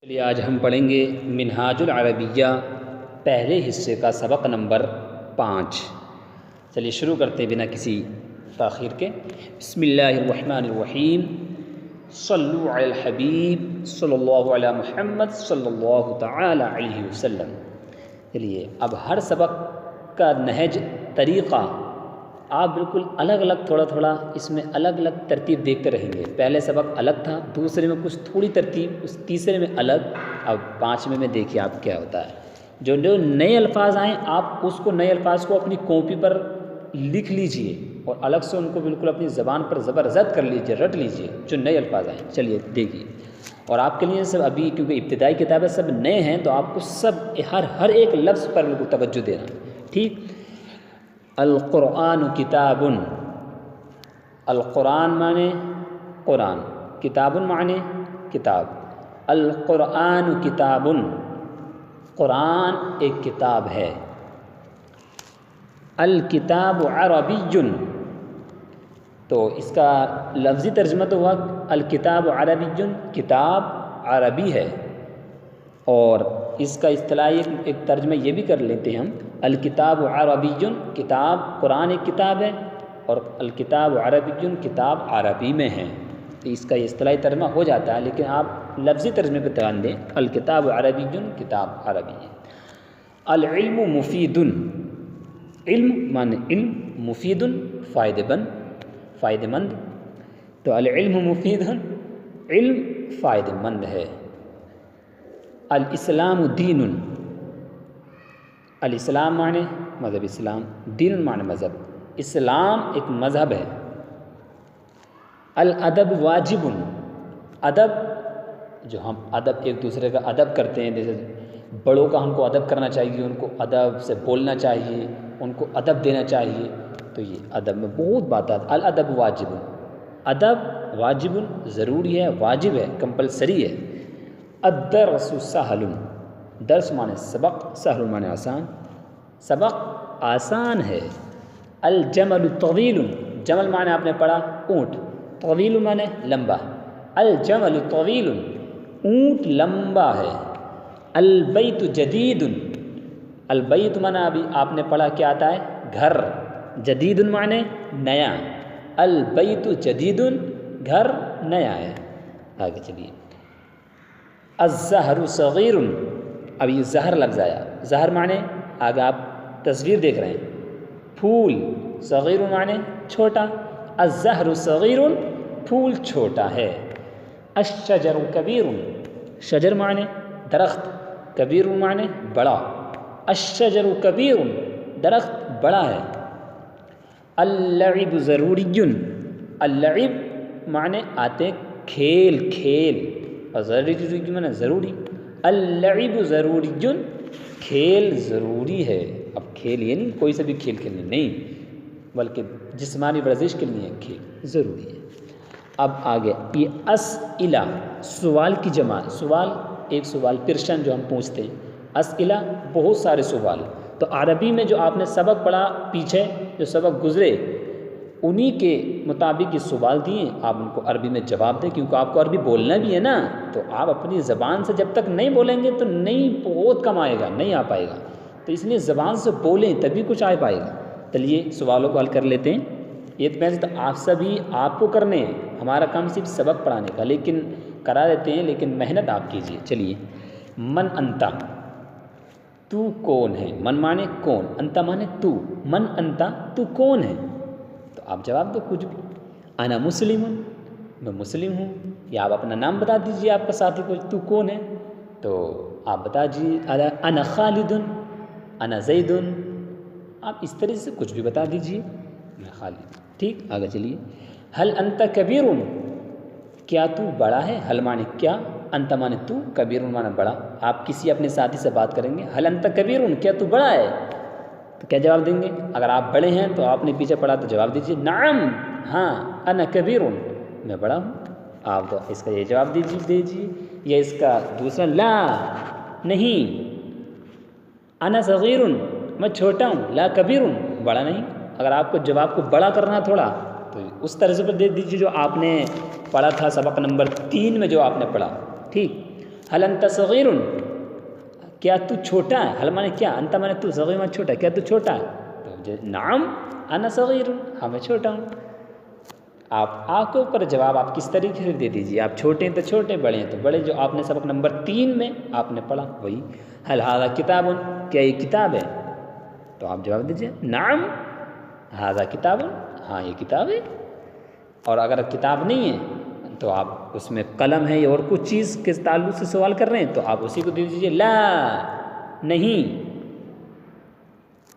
چلیے آج ہم پڑھیں گے منہاج العربیہ پہلے حصے کا سبق نمبر 5۔ چلیے شروع کرتے ہیں بنا کسی تاخیر کے۔ بسم اللہ الرحمن الرحیم، صلو علی الحبیب صلی اللہ علی محمد صلی اللہ تعالی علیہ وسلم۔ چلیے اب ہر سبق کا نہج طریقہ آپ بالکل الگ الگ تھوڑا اس میں الگ الگ ترتیب دیکھتے رہیں گے۔ پہلے سبق الگ تھا، دوسرے میں کچھ تھوڑی ترتیب، اس تیسرے میں الگ، اب 5ویں میں دیکھیے آپ کیا ہوتا ہے۔ جو نئے الفاظ آئیں آپ اس کو نئے الفاظ کو اپنی کاپی پر لکھ لیجئے اور الگ سے ان کو بالکل اپنی زبان پر زبرزد کر لیجئے، رٹ لیجئے جو نئے الفاظ آئیں۔ چلیے دیکھیے، اور آپ کے لیے سب ابھی کیونکہ ابتدائی کتابیں سب نئے ہیں تو آپ کو سب ہر ایک لفظ پر بالکل توجہ دینا، ٹھیک۔ القرآن کتاب، القرآن معنی قرآن، کتاب معنی کتاب۔ القرآن کتاب، قرآن ایک کتاب ہے۔ الکتاب عربی، تو اس کا لفظی ترجمہ تو ہوا الکتاب عربی، کتاب عربی ہے، اور اس کا اصطلاحی ایک ترجمہ یہ بھی کر لیتے ہیں ہم، الکتاب عربی، کتاب قرآن ایک کتاب ہے اور الکتاب عربی، کتاب عربی میں ہے، تو اس کا یہ اصطلاحی ترجمہ ہو جاتا ہے، لیکن آپ لفظی ترجمے پہ دھیان دیں، الکتاب عربی، کتاب عربی ہے۔ العلم مفید، علم معنی علم، مفید فائدہ مند، تو العلم مفید، علم فائدہ مند ہے۔ الاسلام دین، الاسلام معنی مذہب اسلام، دین معنی مذہب، اسلام ایک مذہب ہے۔ الادب واجب، ادب جو ہم ادب ایک دوسرے کا ادب کرتے ہیں، جیسے بڑوں کا ہم کو ادب کرنا چاہیے، ان کو ادب سے بولنا چاہیے، ان کو ادب دینا چاہیے، تو یہ ادب میں بہت بات آتی ہے۔ الادب واجب، ادب واجب ضروری ہے، واجب ہے، کمپلسری ہے۔ الدرس سہل، درس معنی سبق، سہل معنی آسان، سبق آسان ہے۔ الجمل طویل، جمل معنی آپ نے پڑھا اونٹ، طویل معنی لمبا، الجمل طویل، اونٹ لمبا ہے۔ البیت جدید، البیت معنی ابھی آپ نے پڑھا کیا آتا ہے گھر، جدید معنی نیا، البیت جدید، گھر نیا ہے۔ آگے چلیے۔ الزہر صغیر، اب یہ زہر لفظ آیا، زہر معنی آگے آپ تصویر دیکھ رہے ہیں، پھول، صغیر معنی چھوٹا، الزہر صغیر، پھول چھوٹا ہے۔ الشجر کبیر، شجر معنی درخت، کبیر معنی بڑا، الشجر کبیر، درخت بڑا ہے۔ اللعب ضروری، اللعب معنی آتے کھیل، اور ضروری معنی ضروری، اللعب ضروری، کھیل ضروری ہے۔ اب کھیل یہ نہیں کوئی سے بھی کھیل کھیلنے نہیں، بلکہ جسمانی ورزش کے لیے کھیل ضروری ہے۔ اب آگے یہ اسئلہ، سوال کی جمع، سوال ایک سوال پرشن جو ہم پوچھتے ہیں، اسئلہ بہت سارے سوال، تو عربی میں جو آپ نے سبق پڑھا پیچھے جو سبق گزرے انہی کے مطابق یہ سوال دیے، آپ ان کو عربی میں جواب دیں، کیونکہ آپ کو عربی بولنا بھی ہے نا، تو آپ اپنی زبان سے جب تک نہیں بولیں گے تو نہیں بہت کم آئے گا، نہیں آ پائے گا، تو اس لیے زبان سے بولیں تبھی کچھ آ پائے گا۔ چلیے سوالوں کو حل کر لیتے ہیں۔ یہ تو آپ سبھی آپ کو کرنے ہیں، ہمارا کام صرف سبق پڑھانے کا، لیکن کرا دیتے ہیں، لیکن محنت آپ کیجیے۔ چلیے، من انتا، تو کون ہے؟ من مانے کون، انتا مانے تو، من انتا، تو کون ہے؟ تو آپ جواب دو کچھ بھی، انا مسلم، میں مسلم ہوں، یا آپ اپنا نام بتا دیجیے، آپ کا ساتھی کو تو کون ہے، تو آپ بتا دیجیے انا خالد، انا زید، آپ اس طرح سے کچھ بھی بتا دیجیے، میں خالد، ٹھیک۔ آگے چلیے۔ حل انت کبیر، کیا تو بڑا ہے؟ حل مانے کیا، انت مانے تو، کبیر مانے بڑا، آپ کسی اپنے ساتھی سے بات کریں گے، حل انت کبیر، کیا تو بڑا ہے؟ تو کیا جواب دیں گے؟ اگر آپ بڑے ہیں تو آپ نے پیچھے پڑھا تو جواب دیجیے نعم، ہاں، انا کبیر، میں بڑا ہوں، آپ تو اس کا یہ جواب دیجیے، یا اس کا دوسرا لا، نہیں، انا صغیر، میں چھوٹا ہوں، لا کبیر، بڑا نہیں۔ اگر آپ کو جواب کو بڑا کرنا تھوڑا تو اس طرز پر دے دیجیے جو آپ نے پڑھا تھا سبق نمبر 3 میں جو آپ نے پڑھا، ٹھیک۔ حل انت صغیر، کیا تو چھوٹا ہے؟ حل مانے کیا، انت مانے تو، صغیر مانے چھوٹا، کیا تو چھوٹا ہے؟ تو نعم انا صغیر، ہاں میں چھوٹا ہوں۔ آپ کے اوپر جواب آپ کس طریقے سے دے دیجیے، آپ چھوٹے ہیں تو چھوٹے، بڑے ہیں تو بڑے، جو آپ نے سبق نمبر 3 میں آپ نے پڑھا وہی۔ حل ھذا کتاب، کیا یہ کتاب ہے؟ تو آپ جواب دیجیے نعم ھذا کتاب، ہاں یہ کتاب ہے۔ اور اگر کتاب نہیں ہے تو آپ اس میں قلم ہے یا اور کچھ چیز کے تعلق سے سوال کر رہے ہیں تو آپ اسی کو دے دیجیے لا، نہیں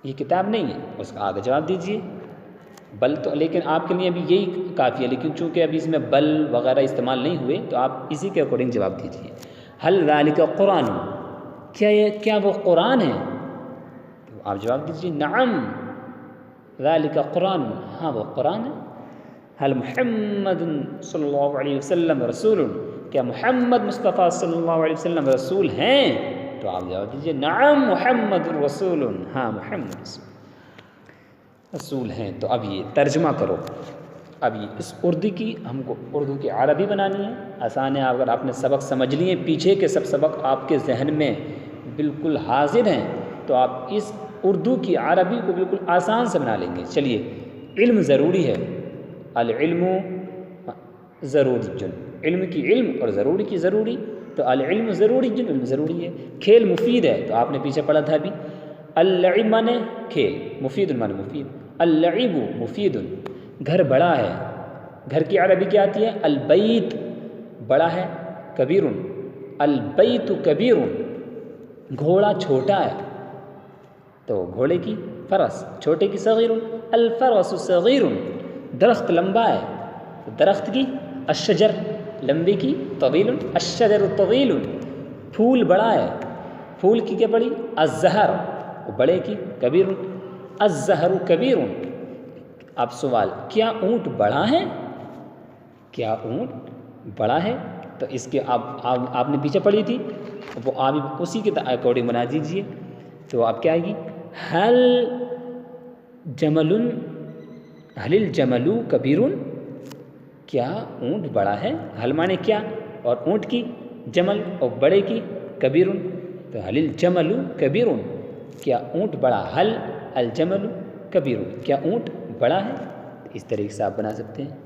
یہ کتاب نہیں ہے، اس کا آگے جواب دیجیے بل تو، لیکن آپ کے لیے ابھی یہی کافی ہے، لیکن چونکہ ابھی اس میں بل وغیرہ استعمال نہیں ہوئے تو آپ اسی کے اکارڈنگ جواب دیجیے۔ حل ذالک قرآن، کیا وہ قرآن ہے؟ تو آپ جواب دیجیے نعم ذالک قرآن، ہاں وہ قرآن ہے۔ حل محمد صلی اللہ علیہ وسلم رسول، کیا محمد مصطفیٰ صلی اللہ علیہ وسلم رسول ہیں؟ تو آپ جواب دیجیے نعم محمد رسول، ہاں محمد رسول ہیں۔ تو اب یہ ترجمہ کرو، اب یہ اس اردو کی ہم کو اردو کی عربی بنانی ہے، آسان ہے۔ اگر آپ نے سبق سمجھ لیے، پیچھے کے سب سبق آپ کے ذہن میں بالکل حاضر ہیں تو آپ اس اردو کی عربی کو بالکل آسان سے بنا لیں گے۔ چلیے، علم ضروری ہے، العلم ضروری، علم کی علم اور ضروری کی ضروری، تو العلم ضروری، علم ضروری ہے۔ کھیل مفید ہے، تو آپ نے پیچھے پڑھا تھا ابھی، اللعب مانے کھیل، مفید مانے مفید، اللعب مفید۔ گھر بڑا ہے، گھر کی عربی کیا آتی ہے؟ البیت، بڑا ہے، کبیر، البیت کبیر۔ گھوڑا چھوٹا ہے تو گھوڑے کی، فرس چھوٹے کی، صغیر، الفرس صغیر۔ درخت لمبا ہے تو درخت کی، الشجر لمبی کی، طویل، الشجر طویل۔ پھول بڑا ہے، پھول کی کیا پڑی؟ الزہر، بڑے کی، کبیر، الزہر کبیر۔ اب سوال، کیا اونٹ بڑا ہے؟ کیا اونٹ بڑا ہے؟ تو اس کے آپ نے پیچھے پڑھی تھی، وہ آپ اسی کے اکارڈنگ بنا دیجیے۔ تو آپ کیا آئے گی؟ حل جمل، حل الجمل کبیر، کیا اونٹ بڑا ہے؟ حل مانے کیا، اور اونٹ کی، جمل اور بڑے کی، کبیر، تو حل الجمل کبیر، کیا اونٹ بڑا، حل الجمل کبیر، کیا اونٹ بڑا ہے؟ اس طریقے سے آپ بنا سکتے ہیں۔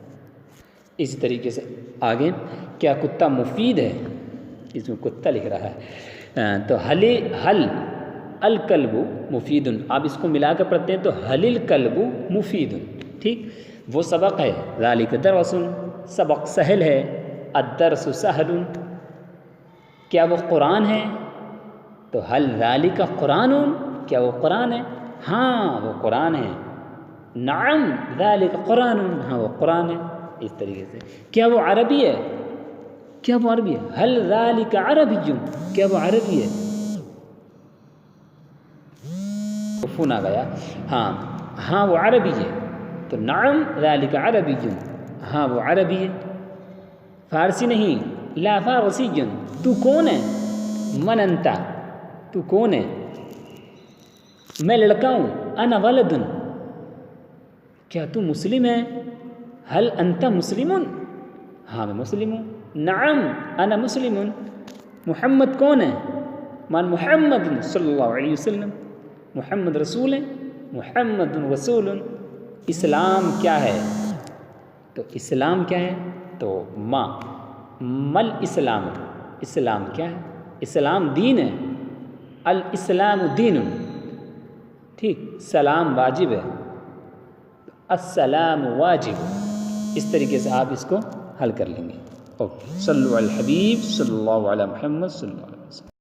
اسی طریقے سے آگے، کیا کتا مفید ہے؟ اس میں کتا لکھ رہا ہے، تو حل الکلب مفید، آپ اس کو ملا کر پڑھتے ہیں تو حل الکلب مفید، ٹھیک۔ وہ سبق ہے، ذالک درس، سبق سہل ہے، الدرس سہل۔ کیا وہ قرآن ہے؟ تو حل ذالک قرآن، کیا وہ قرآن ہے؟ ہاں وہ قرآن ہے، نعم ذالک قرآن، ہاں وہ قرآن ہے۔ اس طریقے سے، کیا وہ عربی ہے؟ کیا وہ عربی ہے؟ حل ذالک عربی، کیا وہ عربی ہے؟ فون آ گیا، ہاں وہ عربی ہے، تو نعم ذالک عربی، ہاں وہ عربی ہے۔ فارسی نہیں، لا فارسی، تو کون ہے؟ من انت، تو کون ہے؟ میں لڑکا ہوں، انا ولد، کیا تو مسلم ہے؟ حل انت مسلم، ہاں میں مسلم ہوں، نعم انا مسلم۔ محمد کون ہے؟ من محمد صلی اللہ علیہ وسلم، محمد رسول ہے، محمد رسول۔ اسلام کیا ہے؟ تو اسلام کیا ہے؟ تو مل اسلام، اسلام کیا ہے؟ اسلام دین ہے، الاسلام دین، ٹھیک۔ سلام واجب ہے، السلام واجب۔ اس طریقے سے آپ اس کو حل کر لیں گے۔ اوکے، صلو علی الحبیب صلی اللہ علیہ محمد صلی اللہ علیہ وسلم۔